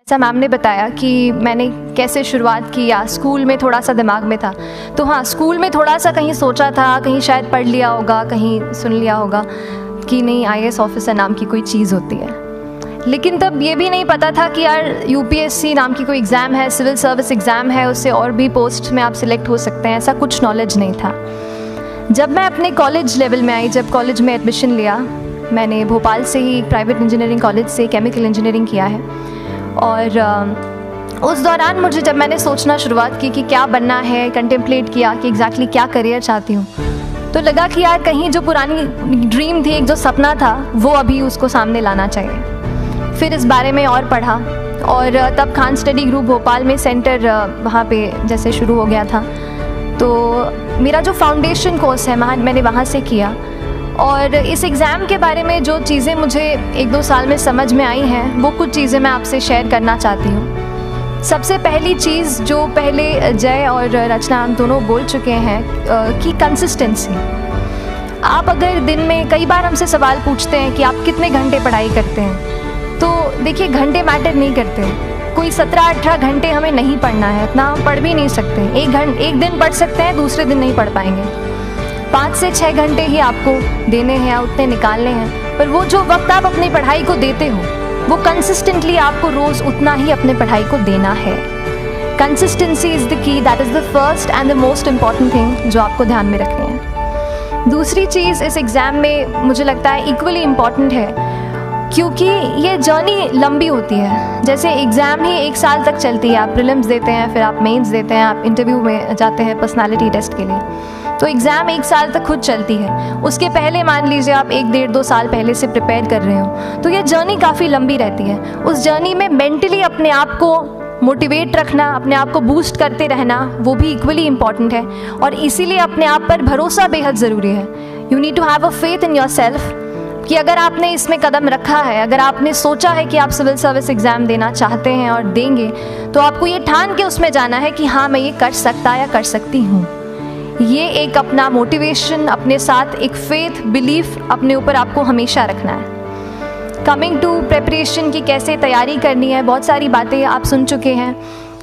जैसा मैम ने बताया कि मैंने कैसे शुरुआत की या स्कूल में थोड़ा सा दिमाग में था, तो हाँ, स्कूल में थोड़ा सा कहीं सोचा था, कहीं शायद पढ़ लिया होगा, कहीं सुन लिया होगा कि नहीं आईएएस ऑफिसर नाम की कोई चीज़ होती है। लेकिन तब ये भी नहीं पता था कि यार यूपीएससी नाम की कोई एग्ज़ाम है, सिविल सर्विस एग्ज़ाम है, उससे और भी पोस्ट में आप सिलेक्ट हो सकते हैं, ऐसा कुछ नॉलेज नहीं था। जब मैं अपने कॉलेज लेवल में आई, जब कॉलेज में एडमिशन लिया, मैंने भोपाल से ही प्राइवेट इंजीनियरिंग कॉलेज से केमिकल इंजीनियरिंग किया है। और उस दौरान मुझे जब मैंने सोचना शुरुआत की कि क्या बनना है, कंटेम्पलेट किया कि एग्जैक्टली क्या करियर चाहती हूँ, तो लगा कि यार कहीं जो पुरानी ड्रीम थी, एक जो सपना था, वो अभी उसको सामने लाना चाहिए। फिर इस बारे में और पढ़ा और तब खान स्टडी ग्रुप भोपाल में सेंटर वहाँ पे जैसे शुरू हो गया था, तो मेरा जो फाउंडेशन कोर्स है मैंने वहाँ से किया। और इस एग्ज़ाम के बारे में जो चीज़ें मुझे 1-2 साल में समझ में आई हैं, वो कुछ चीज़ें मैं आपसे शेयर करना चाहती हूँ। सबसे पहली चीज़ जो पहले जय और रचना हम दोनों बोल चुके हैं कि कंसिस्टेंसी। आप अगर दिन में, कई बार हमसे सवाल पूछते हैं कि आप कितने घंटे पढ़ाई करते हैं, तो देखिए घंटे मैटर नहीं करते। कोई 17-18 घंटे हमें नहीं पढ़ना है, इतना हम पढ़ भी नहीं सकते। एक दिन पढ़ सकते हैं, दूसरे दिन नहीं पढ़ पाएंगे। 5 से 6 घंटे ही आपको देने हैं, उतने निकालने हैं। पर वो जो वक्त आप अपनी पढ़ाई को देते हो, वो कंसिस्टेंटली आपको रोज़ उतना ही अपने पढ़ाई को देना है। Consistency is the key, that is the first and the most important thing जो आपको ध्यान में रखनी है। दूसरी चीज़ इस एग्ज़ाम में मुझे लगता है इक्वली इम्पॉर्टेंट है, क्योंकि ये जर्नी लंबी होती है। जैसे एग्ज़ाम ही 1 साल तक चलती है, आप प्रीलिम्स देते हैं, फिर आप मेंस देते हैं, आप इंटरव्यू में जाते हैं पर्सनालिटी टेस्ट के लिए, तो एग्ज़ाम 1 साल तक खुद चलती है। उसके पहले मान लीजिए आप 1-1.5-2 साल पहले से प्रिपेयर कर रहे हो, तो ये जर्नी काफ़ी लंबी रहती है। उस जर्नी में मेंटली अपने आप को मोटिवेट रखना, अपने आप को बूस्ट करते रहना, वो भी इक्वली इम्पॉर्टेंट है। और इसीलिए अपने आप पर भरोसा बेहद ज़रूरी है। You need to have a faith in yourself कि अगर आपने इसमें कदम रखा है, अगर आपने सोचा है कि आप सिविल सर्विस एग्ज़ाम देना चाहते हैं और देंगे, तो आपको ये ठान के उसमें जाना है कि हाँ, मैं ये कर सकता या कर सकती हूँ। ये एक अपना मोटिवेशन, अपने साथ एक फेथ, बिलीफ अपने ऊपर आपको हमेशा रखना है। कमिंग टू प्रिपरेशन की कैसे तैयारी करनी है, बहुत सारी बातें आप सुन चुके हैं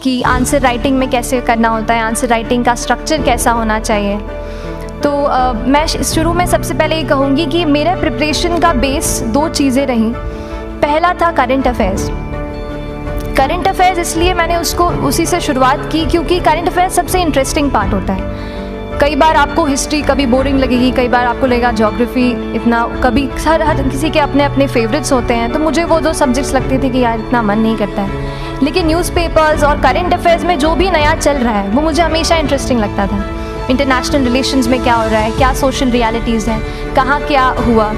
कि आंसर राइटिंग में कैसे करना होता है, आंसर राइटिंग का स्ट्रक्चर कैसा होना चाहिए। तो मैं शुरू में सबसे पहले ये कहूँगी कि मेरे प्रिपरेशन का बेस 2 चीज़ें रहीं। पहला था करंट अफेयर्स। करंट अफेयर्स इसलिए मैंने उसी से शुरुआत की क्योंकि करंट अफेयर्स सबसे इंटरेस्टिंग पार्ट होता है। कई बार आपको हिस्ट्री कभी बोरिंग लगेगी, कई बार आपको लगेगा ज्योग्राफी इतना, कभी हर किसी के अपने अपने फेवरेट्स होते हैं। तो मुझे वो 2 सब्जेक्ट्स लगते थे कि यार इतना मन नहीं करता है, लेकिन न्यूज़पेपर्स और करंट अफेयर्स में जो भी नया चल रहा है वो मुझे हमेशा इंटरेस्टिंग लगता था। इंटरनेशनल रिलेशंस में क्या हो रहा है, क्या सोशल रियलिटीज़ हैं, कहाँ क्या हुआ,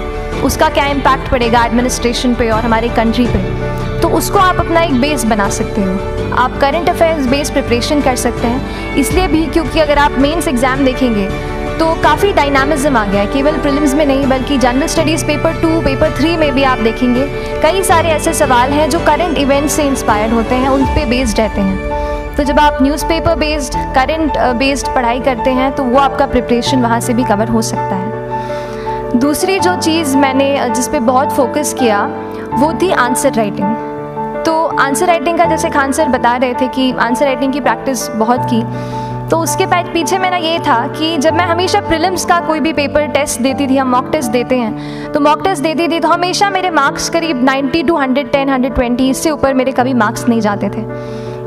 उसका क्या इम्पैक्ट पड़ेगा एडमिनिस्ट्रेशन पे और हमारी कंट्री पे, तो उसको आप अपना एक बेस बना सकते हो। आप करंट अफेयर्स बेस प्रिपरेशन कर सकते हैं, इसलिए भी क्योंकि अगर आप मेंस एग्ज़ाम देखेंगे तो काफ़ी डायनामिज्म आ गया है। केवल प्रीलिम्स में नहीं, बल्कि जनरल स्टडीज़ पेपर 2, पेपर 3 में भी आप देखेंगे कई सारे ऐसे सवाल हैं जो करंट इवेंट्स से इंस्पायर्ड होते हैं, उन पे बेस्ड रहते हैं। तो जब आप न्यूज़पेपर बेस्ड, करंट बेस्ड पढ़ाई करते हैं तो वो आपका प्रिपरेशन वहाँ से भी कवर हो सकता है। दूसरी जो चीज़ मैंने जिस पे बहुत फोकस किया वो थी आंसर राइटिंग। तो आंसर राइटिंग का, जैसे खान सर बता रहे थे कि आंसर राइटिंग की प्रैक्टिस बहुत की, तो उसके पीछे मेरा ये था कि जब मैं हमेशा प्रीलिम्स का कोई भी पेपर टेस्ट देती थी, हम मॉक टेस्ट देते हैं, तो मॉक टेस्ट देती थी तो हमेशा मेरे मार्क्स करीब 90 to 110, 120, इससे ऊपर मेरे कभी मार्क्स नहीं जाते थे।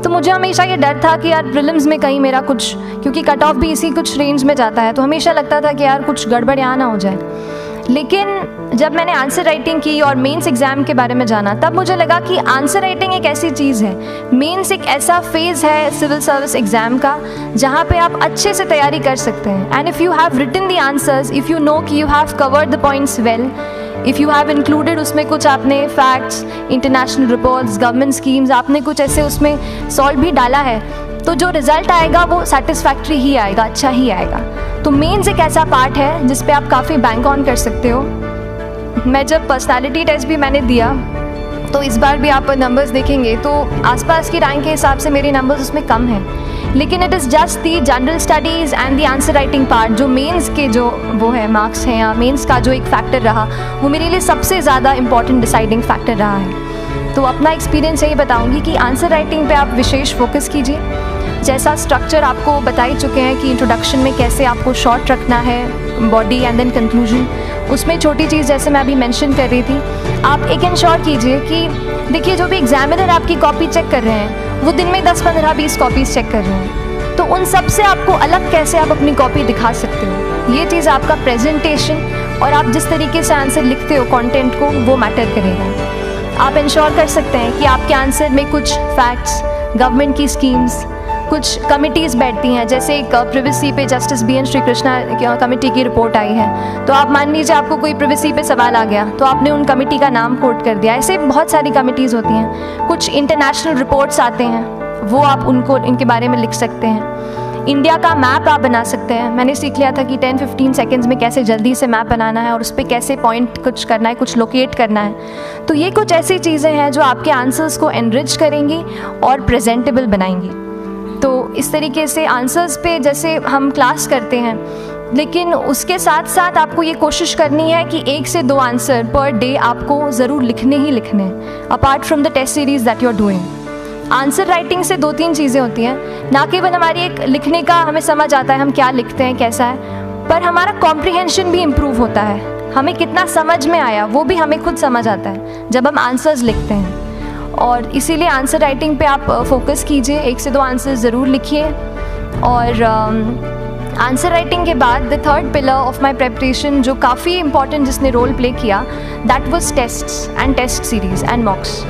तो मुझे हमेशा ये डर था कि यार प्रीलिम्स में कहीं मेरा कुछ, क्योंकि कट ऑफ भी इसी कुछ रेंज में जाता है, तो हमेशा लगता था कि यार कुछ गड़बड़ यहाँ ना हो जाए। लेकिन जब मैंने आंसर राइटिंग की और मेंस एग्ज़ाम के बारे में जाना, तब मुझे लगा कि आंसर राइटिंग एक ऐसी चीज़ है, मेंस एक ऐसा फेज़ है सिविल सर्विस एग्ज़ाम का जहाँ पे आप अच्छे से तैयारी कर सकते हैं। And if you have written the answers, if you know कि you have covered the points well, if you have included उसमें कुछ आपने facts, international reports, government schemes, आपने कुछ ऐसे उसमें सॉल्व भी डाला है, तो जो रिज़ल्ट आएगा वो सेटिस्फैक्ट्री ही आएगा, अच्छा ही आएगा। तो मेंस एक ऐसा पार्ट है जिस पे आप काफ़ी बैंक ऑन कर सकते हो। मैं जब पर्सनालिटी टेस्ट भी मैंने दिया, तो इस बार भी आप नंबर्स देखेंगे तो आसपास की रैंक के हिसाब से मेरे नंबर्स उसमें कम हैं, लेकिन it is just the general studies and the answer writing part, जो मेंस के जो वो है मार्क्स हैं या मेंस का जो एक फैक्टर रहा, वो मेरे लिए सबसे ज़्यादा इंपॉर्टेंट डिसाइडिंग फैक्टर रहा है। तो अपना एक्सपीरियंस यही बताऊंगी कि आंसर राइटिंग पे आप विशेष फोकस कीजिए। जैसा स्ट्रक्चर आपको बता ही चुके हैं कि इंट्रोडक्शन में कैसे आपको शॉर्ट रखना है, बॉडी एंड देन कंक्लूजन, उसमें छोटी चीज़ जैसे मैं अभी मेंशन कर रही थी, आप एक इंश्योर कीजिए कि देखिए जो भी एग्जामिनर आपकी कॉपी चेक कर रहे हैं वो दिन में 10, 15, 20 कॉपीज़ चेक कर रहे हैं, तो उन सब से आपको अलग कैसे आप अपनी कॉपी दिखा सकते हो, ये चीज़ आपका प्रेजेंटेशन और आप जिस तरीके से आंसर लिखते हो कंटेंट को, वो मैटर करेगा। आप इंश्योर कर सकते हैं कि आपके आंसर में कुछ फैक्ट्स, गवर्नमेंट की स्कीम्स, कुछ कमिटीज़ बैठती हैं, जैसे एक प्रिवेसी पे justice BN Shri Krishna committee की रिपोर्ट आई है, तो आप मान लीजिए आपको कोई प्रिवेसी पे सवाल आ गया तो आपने उन कमेटी का नाम कोट कर दिया। ऐसे बहुत सारी कमिटीज़ होती हैं। कुछ इंटरनेशनल रिपोर्ट्स आते हैं, वो आप उनको इनके बारे में लिख सकते हैं। इंडिया का मैप आप बना सकते हैं। मैंने सीख लिया था कि 10-15 सेकेंड्स में कैसे जल्दी से मैप बनाना है और उस पर कैसे पॉइंट कुछ करना है, कुछ लोकेट करना है। तो ये कुछ ऐसी चीज़ें हैं जो आपके आंसर्स को एनरिच करेंगी और प्रेजेंटेबल बनाएंगी। तो इस तरीके से आंसर्स पे जैसे हम क्लास करते हैं, लेकिन उसके साथ साथ आपको ये कोशिश करनी है कि 1 से 2 आंसर पर डे आपको ज़रूर लिखने ही लिखने, apart from the test series that you are doing. Answer writing से 2-3 चीज़ें होती हैं, ना केवल हमारी एक लिखने का हमें समझ आता है हम क्या लिखते हैं कैसा है, पर हमारा कॉम्प्रिहेंशन भी इम्प्रूव होता है। हमें कितना समझ में आया वो भी हमें खुद समझ आता है जब हम आंसर्स लिखते हैं। और इसीलिए आंसर राइटिंग पे आप फोकस कीजिए, 1 से 2 आंसर ज़रूर लिखिए। और आंसर राइटिंग के बाद the third pillar of my preparation जो काफ़ी इंपॉर्टेंट जिसने रोल प्ले किया, that was tests and test series and mocks.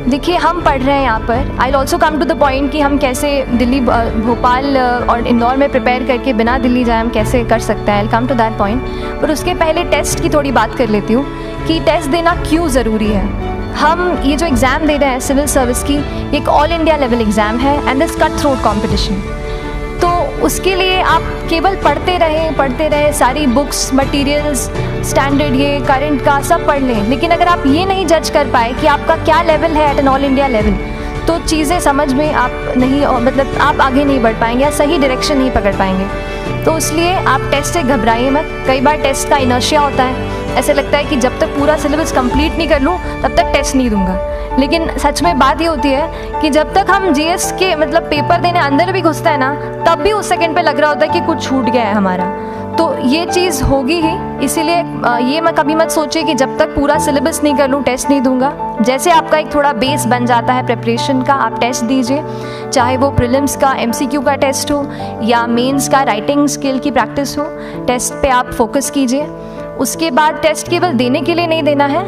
देखिए हम पढ़ रहे हैं यहाँ पर, I also come to the point कि हम कैसे दिल्ली, भोपाल और इंदौर में प्रिपेयर करके बिना दिल्ली जाए हम कैसे कर सकते हैं, आई कम टू दैट पॉइंट। पर उसके पहले टेस्ट की थोड़ी बात कर लेती हूँ कि टेस्ट देना क्यों ज़रूरी है। हम ये जो एग्ज़ाम दे रहे हैं सिविल सर्विस की, एक ऑल इंडिया लेवल एग्ज़ाम है and this cut throat competition. तो उसके लिए आप केवल पढ़ते रहें, सारी बुक्स, मटेरियल्स, स्टैंडर्ड ये करंट का सब पढ़ लें, लेकिन अगर आप ये नहीं जज कर पाए कि आपका क्या लेवल है at an all India level, तो चीज़ें समझ में आप नहीं, मतलब आप आगे नहीं बढ़ पाएंगे या सही डायरेक्शन नहीं पकड़ पाएंगे। तो इसलिए आप टेस्ट से घबराइए मत। कई बार टेस्ट का इनर्शिया होता है, ऐसे लगता है कि जब तक पूरा सिलेबस कंप्लीट नहीं कर लूँ तब तक टेस्ट नहीं दूंगा, लेकिन सच में बात ये होती है कि जब तक हम GS के मतलब पेपर देने अंदर भी घुसते हैं ना, तब भी उस सेकंड पे लग रहा होता है कि कुछ छूट गया है हमारा। तो ये चीज़ होगी ही, इसीलिए ये मैं कभी मत सोचिए कि जब तक पूरा सिलेबस नहीं कर लूँ टेस्ट नहीं दूंगा। जैसे आपका एक थोड़ा बेस बन जाता है प्रिपरेशन का, आप टेस्ट दीजिए, चाहे वो प्रीलिम्स का MCQ का टेस्ट हो या मेंस का राइटिंग स्किल की प्रैक्टिस हो, टेस्ट पे आप फोकस कीजिए। उसके बाद टेस्ट केवल देने के लिए नहीं देना है,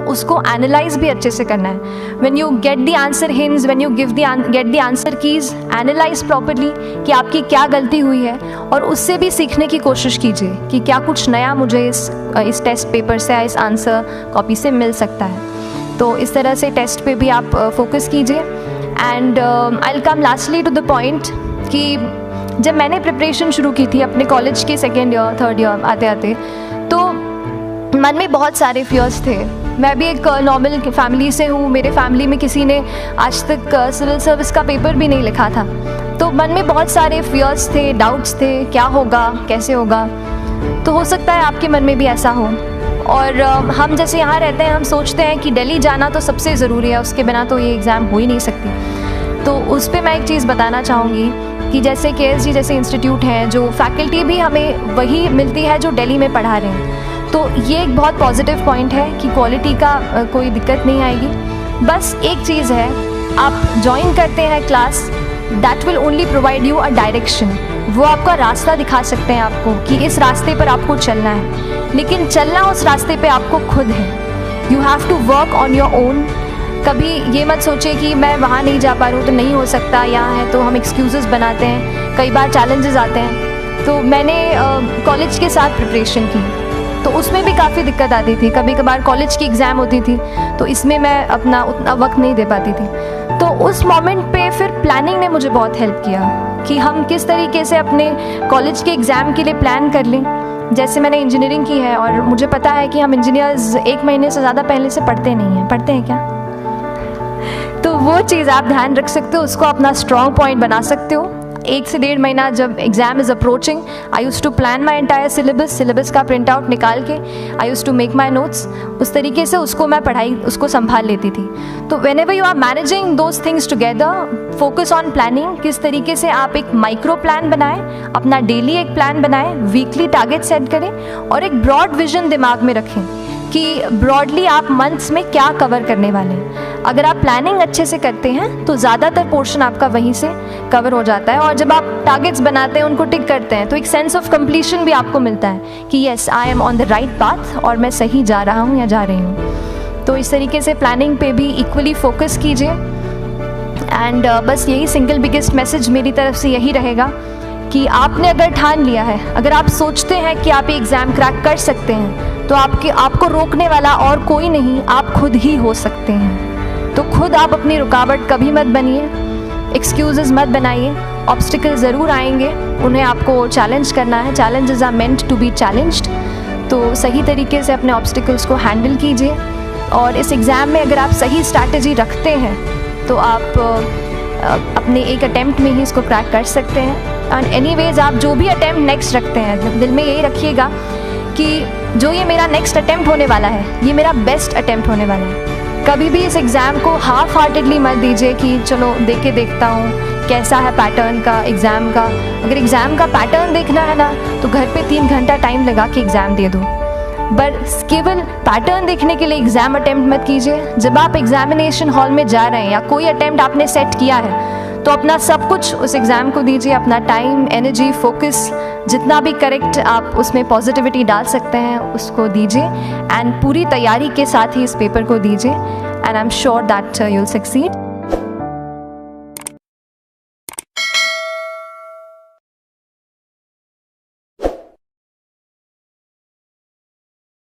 उसको एनालाइज भी अच्छे से करना है। When you get the answer hints, when you get the answer keys, analyse properly कि आपकी क्या गलती हुई है और उससे भी सीखने की कोशिश कीजिए कि क्या कुछ नया मुझे इस टेस्ट पेपर से या इस आंसर कॉपी से मिल सकता है। तो इस तरह से टेस्ट पे भी आप फोकस कीजिए। And I will come lastly to the point कि जब मैंने प्रिपरेशन शुरू की थी अपने कॉलेज के 2nd ईयर 3rd ईयर आते आते, तो मन में बहुत सारे फियर्स थे। मैं भी एक नॉर्मल फैमिली से हूँ, मेरे फैमिली में किसी ने आज तक सिविल सर्विस का पेपर भी नहीं लिखा था, तो मन में बहुत सारे फियर्स थे, डाउट्स थे, क्या होगा, कैसे होगा। तो हो सकता है आपके मन में भी ऐसा हो। और हम जैसे यहाँ रहते हैं, हम सोचते हैं कि दिल्ली जाना तो सबसे ज़रूरी है, उसके बिना तो ये एग्ज़ाम हो ही नहीं सकती। तो उस पर मैं एक चीज़ बताना चाहूँगी कि जैसे KSG जैसे इंस्टीट्यूट हैं, जो फैकल्टी भी हमें वही मिलती है जो दिल्ली में पढ़ा रहे हैं, तो ये एक बहुत पॉजिटिव पॉइंट है कि क्वालिटी का कोई दिक्कत नहीं आएगी। बस एक चीज़ है, आप ज्वाइन करते हैं class, that will only provide you a direction. वो आपका रास्ता दिखा सकते हैं आपको कि इस रास्ते पर आपको चलना है, लेकिन चलना उस रास्ते पे आपको खुद है। You have to work on your own. कभी ये मत सोचिए कि मैं वहाँ नहीं जा पा रहा हूँ तो नहीं हो सकता, यहाँ है, तो हम एक्सक्यूज़ेस बनाते हैं। कई बार चैलेंजेस आते हैं। तो मैंने कॉलेज के साथ प्रिपरेशन की, तो उसमें भी काफ़ी दिक्कत आती थी। कभी कभार कॉलेज की एग्ज़ाम होती थी तो इसमें मैं अपना उतना वक्त नहीं दे पाती थी। तो उस मोमेंट पे फिर प्लानिंग ने मुझे बहुत हेल्प किया कि हम किस तरीके से अपने कॉलेज के एग्ज़ाम के लिए प्लान कर लें। जैसे मैंने इंजीनियरिंग की है और मुझे पता है कि हम इंजीनियर्स 1 महीने से ज़्यादा पहले से पढ़ते नहीं हैं। पढ़ते हैं क्या? तो वो चीज़ आप ध्यान रख सकते हो, उसको अपना स्ट्रॉन्ग पॉइंट बना सकते हो। 1 से 1.5 महीना जब exam is approaching, I use to plan my entire syllabus का प्रिंट आउट निकाल के I use to make my notes, उस तरीके से उसको मैं उसको संभाल लेती थी। तो whenever you are managing those things together, focus on planning, किस तरीके से आप एक माइक्रो प्लान बनाएं, अपना डेली एक प्लान बनाएं, वीकली टारगेट सेट करें और एक ब्रॉड विजन दिमाग में रखें कि ब्रॉडली आप मंथ्स में क्या कवर करने वाले हैं। अगर आप प्लानिंग अच्छे से करते हैं तो ज़्यादातर पोर्शन आपका वहीं से कवर हो जाता है, और जब आप टारगेट्स बनाते हैं, उनको टिक करते हैं, तो एक सेंस ऑफ कंप्लीशन भी आपको मिलता है कि yes I am on the right path और मैं सही जा रहा हूँ या जा रही हूँ। तो इस तरीके से प्लानिंग पे भी इक्वली फोकस कीजिए। एंड बस यही सिंगल बिगेस्ट मैसेज मेरी तरफ से यही रहेगा कि आपने अगर ठान लिया है, अगर आप सोचते हैं कि आप एग्ज़ाम क्रैक कर सकते हैं, तो आपको रोकने वाला और कोई नहीं, आप खुद ही हो सकते हैं। तो खुद आप अपनी रुकावट कभी मत बनिए, एक्सक्यूज़ेस मत बनाइए। ऑब्स्टिकल ज़रूर आएंगे, उन्हें आपको चैलेंज करना है। Challenges are meant to be challenged. तो सही तरीके से अपने ऑब्स्टिकल्स को हैंडल कीजिए, और इस एग्ज़ाम में अगर आप सही स्ट्रैटेजी रखते हैं तो आप अपने एक अटैम्प्ट में ही इसको क्रैक कर सकते हैं। एंड एनीवेज, आप जो भी अटैम्प्ट नेक्स्ट रखते हैं, दिल में यही रखिएगा कि जो ये मेरा नेक्स्ट अटैम्प्ट होने वाला है, ये मेरा बेस्ट अटैम्प्ट होने वाला है। कभी भी इस एग्ज़ाम को हाफ हार्टेडली मत दीजिए कि चलो देख के देखता हूँ कैसा है पैटर्न का एग्ज़ाम का। अगर एग्ज़ाम का पैटर्न देखना है ना, तो घर पे 3 घंटा टाइम लगा के एग्ज़ाम दे दो, बस केवल पैटर्न देखने के लिए एग्ज़ाम अटैम्प्ट मत कीजिए। जब आप एग्जामिनेशन हॉल में जा रहे हैं या कोई अटैम्प्ट आपने सेट किया है, तो अपना सब कुछ उस एग्ज़ाम को दीजिए, अपना टाइम, एनर्जी, फोकस, जितना भी करेक्ट आप उसमें पॉजिटिविटी डाल सकते हैं उसको दीजिए, एंड पूरी तैयारी के साथ ही इस पेपर को दीजिए, and I am sure that you will succeed.